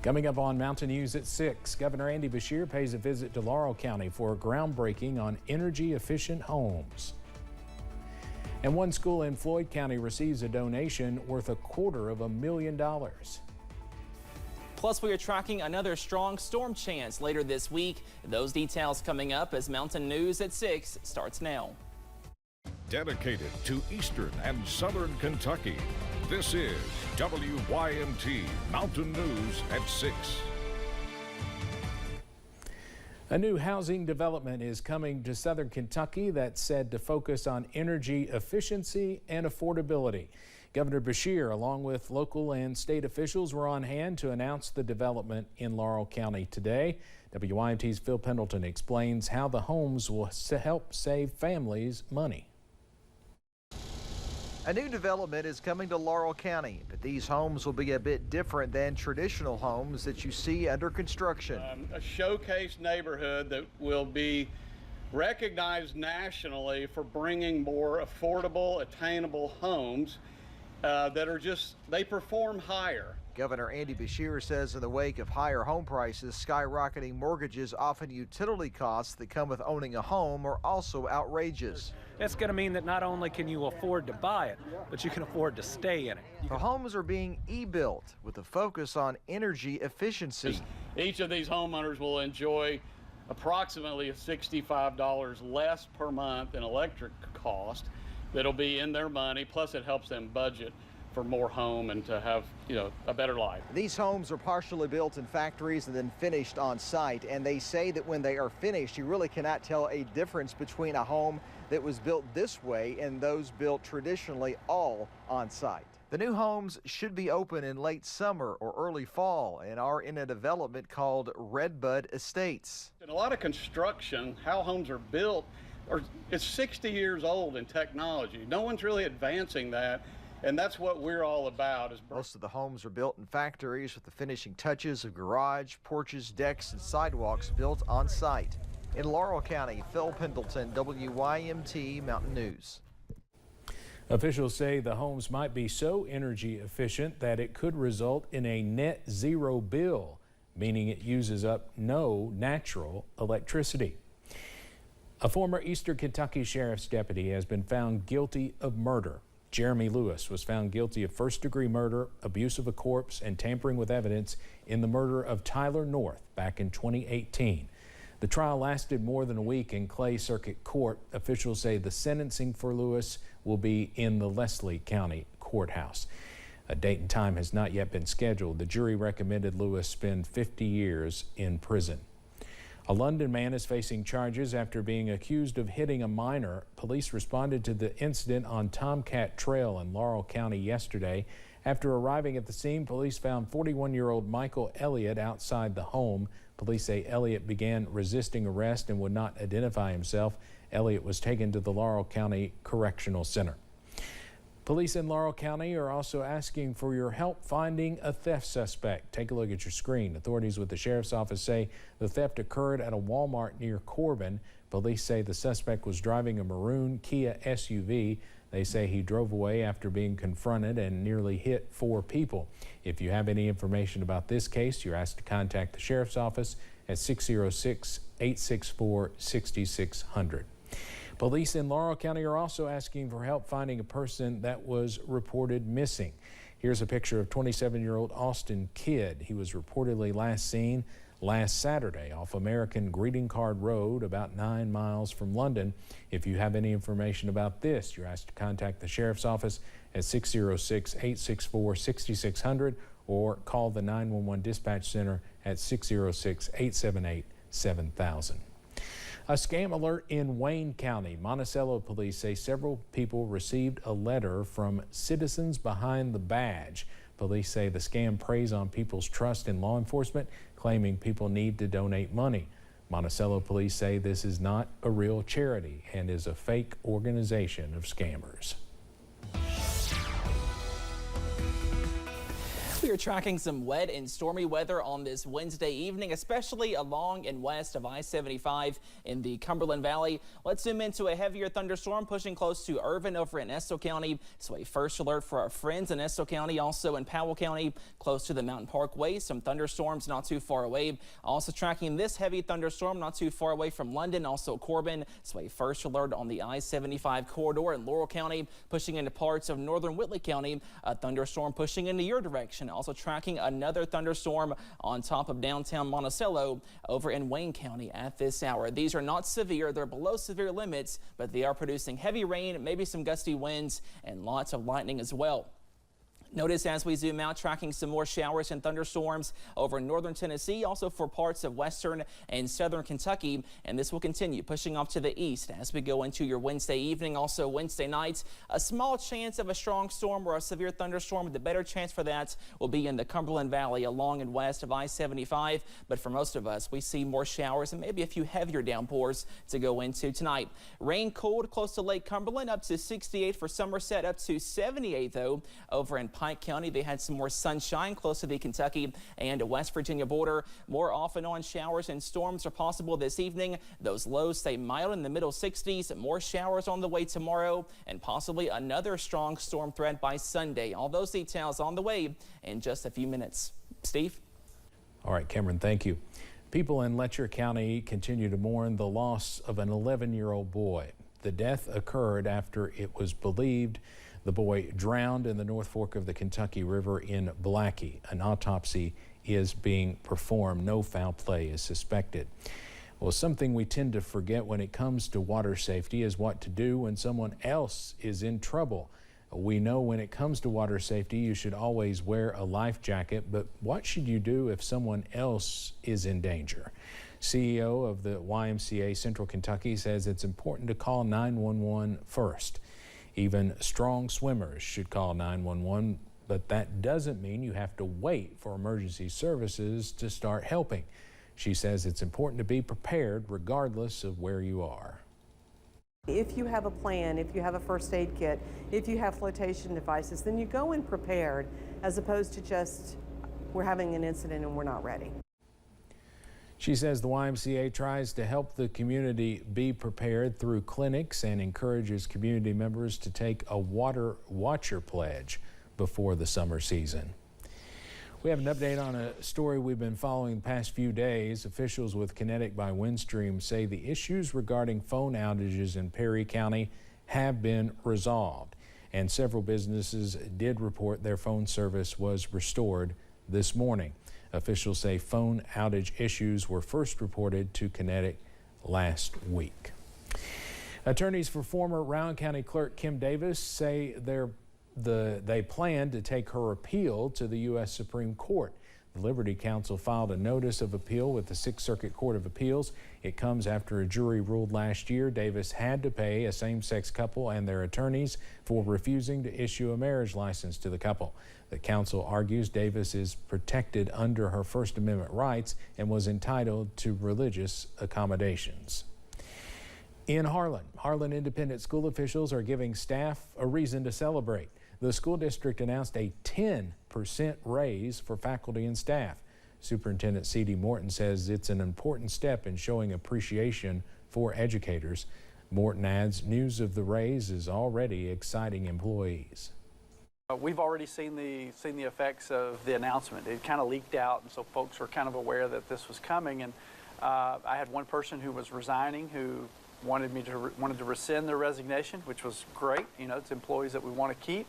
Coming up on Mountain News at 6, Governor Andy Beshear pays a visit to Laurel County for a groundbreaking on energy-efficient homes. And one school in Floyd County receives a donation worth $250,000. Plus, we are tracking another strong storm chance later this week. Those details coming up as Mountain News at 6 starts now. Dedicated to Eastern and Southern Kentucky, this is WYMT Mountain News at 6. A new housing development is coming to Southern Kentucky that's said to focus on energy efficiency and affordability. Governor Beshear, along with local and state officials, were on hand to announce the development in Laurel County today. WYMT's Phil Pendleton explains how the homes will help save families money. A new development is coming to Laurel County, but these homes will be a bit different than traditional homes that you see under construction. A showcase neighborhood that will be recognized nationally for bringing more affordable, attainable homes that are they perform higher. Governor Andy Beshear says in the wake of higher home prices, skyrocketing mortgages, often utility costs that come with owning a home, are also outrageous. It's going to mean that not only can you afford to buy it, but you can afford to stay in it. The homes are being e-built with a focus on energy efficiency. Each of these homeowners will enjoy approximately $65 less per month in electric cost that'll be in their money, plus it helps them budget for more home and to have, a better life. These homes are partially built in factories and then finished on site, and they say that when they are finished, you really cannot tell a difference between a home that was built this way and those built traditionally all on site. The new homes should be open in late summer or early fall and are in a development called Redbud Estates. In a lot of construction, how homes are built, it's 60 years old in technology. No one's really advancing that. And that's what we're all about. Most of the homes are built in factories with the finishing touches of garage, porches, decks, and sidewalks built on site. In Laurel County, Phil Pendleton, WYMT Mountain News. Officials say the homes might be so energy efficient that it could result in a net zero bill, meaning it uses up no natural electricity. A former Eastern Kentucky Sheriff's deputy has been found guilty of murder. Jeremy Lewis was found guilty of first-degree murder, abuse of a corpse, and tampering with evidence in the murder of Tyler North back in 2018. The trial lasted more than a week in Clay Circuit Court. Officials say the sentencing for Lewis will be in the Leslie County Courthouse. A date and time has not yet been scheduled. The jury recommended Lewis spend 50 years in prison. A London man is facing charges after being accused of hitting a minor. Police responded to the incident on Tomcat Trail in Laurel County yesterday. After arriving at the scene, police found 41-year-old Michael Elliott outside the home. Police say Elliott began resisting arrest and would not identify himself. Elliott was taken to the Laurel County Correctional Center. Police in Laurel County are also asking for your help finding a theft suspect. Take a look at your screen. Authorities with the sheriff's office say the theft occurred at a Walmart near Corbin. Police say the suspect was driving a maroon Kia SUV. They say he drove away after being confronted and nearly hit 4 people. If you have any information about this case, you're asked to contact the sheriff's office at 606-864-6600. Police in Laurel County are also asking for help finding a person that was reported missing. Here's a picture of 27-year-old Austin Kidd. He was reportedly last seen last Saturday off American Greeting Card Road, about 9 miles from London. If you have any information about this, you're asked to contact the sheriff's office at 606-864-6600 or call the 911 dispatch center at 606-878-7000. A scam alert in Wayne County. Monticello police say several people received a letter from Citizens Behind the Badge. Police say the scam preys on people's trust in law enforcement, claiming people need to donate money. Monticello police say this is not a real charity and is a fake organization of scammers. We are tracking some wet and stormy weather on this Wednesday evening, especially along and west of I-75 in the Cumberland Valley. Let's zoom into a heavier thunderstorm pushing close to Irvin over in Estill County. So a first alert for our friends in Estill County, also in Powell County, close to the Mountain Parkway. Some thunderstorms not too far away. Also tracking this heavy thunderstorm not too far away from London, also Corbin. So a first alert on the I-75 corridor in Laurel County, pushing into parts of northern Whitley County. A thunderstorm pushing into your direction. Also tracking another thunderstorm on top of downtown Monticello over in Wayne County at this hour. These are not severe. They're below severe limits, but they are producing heavy rain, maybe some gusty winds, and lots of lightning as well. Notice as we zoom out, tracking some more showers and thunderstorms over northern Tennessee, also for parts of western and southern Kentucky, and this will continue pushing off to the east as we go into your Wednesday evening. Also Wednesday night, a small chance of a strong storm or a severe thunderstorm. The better chance for that will be in the Cumberland Valley along and west of I-75, but for most of us, we see more showers and maybe a few heavier downpours to go into tonight. Rain cooled close to Lake Cumberland, up to 68 for Somerset, up to 78 though over in Pike County. They had some more sunshine close to the Kentucky and West Virginia border. More off and on showers and storms are possible this evening. Those lows stay mild in the middle 60s. More showers on the way tomorrow and possibly another strong storm threat by Sunday. All those details on the way in just a few minutes. Steve? All right, Cameron, thank you. People in Letcher County continue to mourn the loss of an 11-year-old boy. The death occurred after it was believed the boy drowned in the North Fork of the Kentucky River in Blackie. An autopsy is being performed. No foul play is suspected. Well, something we tend to forget when it comes to water safety is what to do when someone else is in trouble. We know when it comes to water safety, you should always wear a life jacket, but what should you do if someone else is in danger? CEO of the YMCA Central Kentucky says it's important to call 911 first. Even strong swimmers should call 911, but that doesn't mean you have to wait for emergency services to start helping. She says it's important to be prepared regardless of where you are. If you have a plan, if you have a first aid kit, if you have flotation devices, then you go in prepared as opposed to just we're having an incident and we're not ready. She says the YMCA tries to help the community be prepared through clinics and encourages community members to take a water watcher pledge before the summer season. We have an update on a story we've been following the past few days. Officials with Kinetic by Windstream say the issues regarding phone outages in Perry County have been resolved, and several businesses did report their phone service was restored this morning. Officials say phone outage issues were first reported to Kinetic last week. Attorneys for former Rowan County Clerk Kim Davis say they plan to take her appeal to the U.S. Supreme Court. The Liberty Counsel filed a notice of appeal with the Sixth Circuit Court of Appeals. It comes after a jury ruled last year Davis had to pay a same-sex couple and their attorneys for refusing to issue a marriage license to the couple. The counsel argues Davis is protected under her First Amendment rights and was entitled to religious accommodations. In Harlan Independent School officials are giving staff a reason to celebrate. The school district announced a 10% raise for faculty and staff. Superintendent C.D. Morton says it's an important step in showing appreciation for educators. Morton adds news of the raise is already exciting employees. We've already seen the effects of the announcement. It kind of leaked out, and so folks were kind of aware that this was coming. And I had one person who was resigning who wanted to rescind their resignation, which was great. You know, it's employees that we want to keep.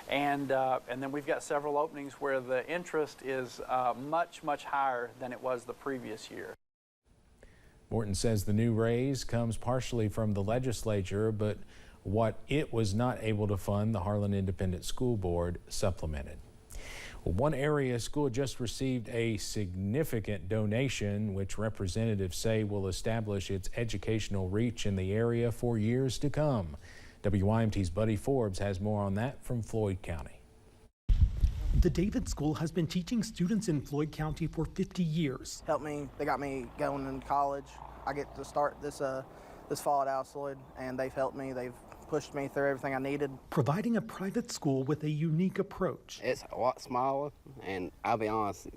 And then we've got several openings where the interest is much higher than it was the previous year. Morton says the new raise comes partially from the legislature, but what it was not able to fund, the Harlan Independent School Board supplemented. Well, one area school just received a significant donation, which representatives say will establish its educational reach in the area for years to come. WYMT's Buddy Forbes has more on that from Floyd County. The David School has been teaching students in Floyd County for 50 years. Helped me. They got me going in college. I get to start this fall at Floyd, and they've helped me. They've pushed me through everything I needed. Providing a private school with a unique approach. It's a lot smaller, and I'll be honest,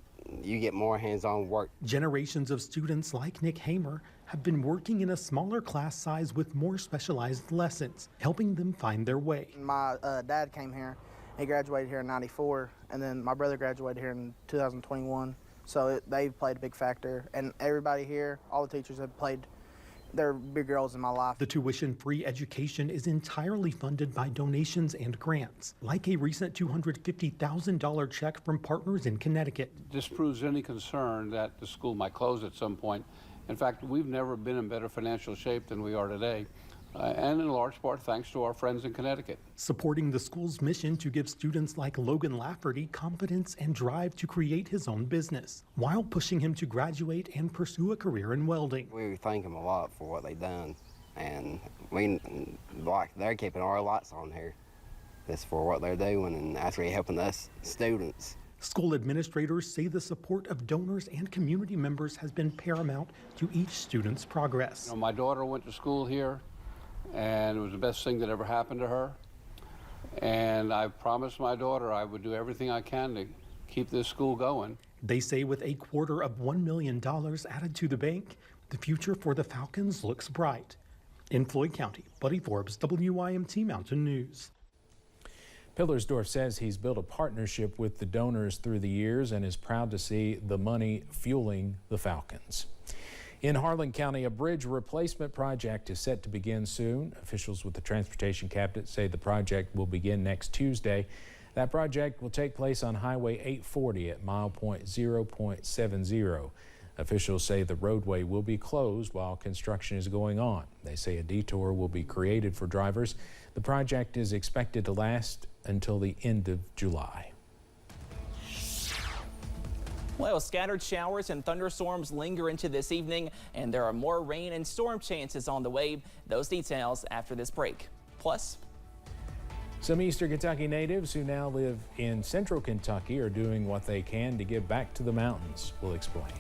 you get more hands-on work. Generations of students like Nick Hamer have been working in a smaller class size with more specialized lessons, helping them find their way. My dad came here. He graduated here in '94, and then my brother graduated here in 2021. So they've played a big factor, and everybody here, all the teachers have played. They're big roles in my life. The tuition-free education is entirely funded by donations and grants, like a recent $250,000 check from partners in Connecticut. Disproves any concern that the school might close at some point. In fact, we've never been in better financial shape than we are today, and in large part thanks to our friends in Connecticut. Supporting the school's mission to give students like Logan Lafferty confidence and drive to create his own business, while pushing him to graduate and pursue a career in welding. We thank them a lot for what they've done, and they're keeping our lights on here. That's for what they're doing and actually helping us students. School administrators say the support of donors and community members has been paramount to each student's progress. You know, my daughter went to school here, and it was the best thing that ever happened to her. And I promised my daughter I would do everything I can to keep this school going. They say with $250 million added to the bank, the future for the Falcons looks bright. In Floyd County, Buddy Forbes, WYMT Mountain News. Pillersdorf says he's built a partnership with the donors through the years and is proud to see the money fueling the Falcons. In Harlan County, a bridge replacement project is set to begin soon. Officials with the Transportation Cabinet say the project will begin next Tuesday. That project will take place on Highway 840 at milepoint 0.70. Officials say the roadway will be closed while construction is going on. They say a detour will be created for drivers. The project is expected to last until the end of July. Well, scattered showers and thunderstorms linger into this evening, and there are more rain and storm chances on the way. Those details after this break. Plus, some Eastern Kentucky natives who now live in Central Kentucky are doing what they can to give back to the mountains. We'll explain.